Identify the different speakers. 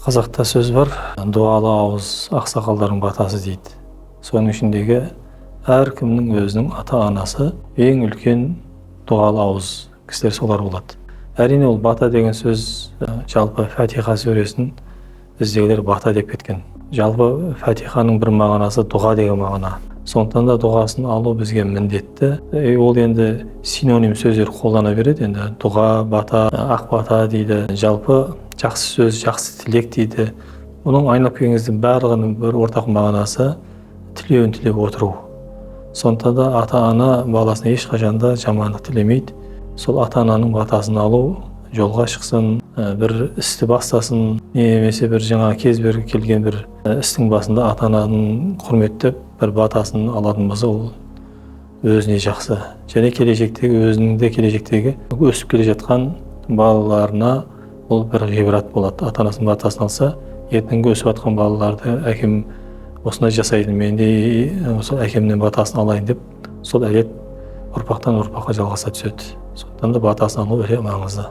Speaker 1: Қазақта сөз бар, дуалы ауыз ақсақалдардың батасы дейді. Соның ішіндегі әркімнің өзінің ата-анасы ең үлкен дуалы ауыз кісілер солар болады. Әрине ол бата деген сөз жалпы Фатиха сүресін біздегілер бата деп кеткен. Жалпы Фатиханың бір мағынасы дұға деген мағына. Сондықтан да дұғасын алу бізге міндетті. Ол енді синоним сөздер қолдана береді. Енді дұға, бата, ақ бата дейді. Жалпы жақсы сөз, жақсы тілек дейді. Оның айналып келген кезде барлығының бір ортақ мағынасы тілеуін тілеп отыру. Сондықтан да ата-ана баласына ешқашанда жамандық тілемейді. Сол ата-ананың батасын алу, жолға шықсын, бір істі бастасын, немесе бір жаңа кез бір келген бір істің басында ата-ананың құрметтеп бір батасын алатын болса, ол өзіне жақсы. Және келешектегі, өзінің де келешектегі өсіп келе жатқан балаларына ол бір ғибрат болады. Ата-анасының батасын алса, ертеңгі өсіп жатқан балаларды әкем осындай жасайды, мен де сол әкемнен батасын алайын деп, сол әдет ұрпақтан ұрпаққа жалғаса түседі. Сондықтан да батасын алу өте маңызды.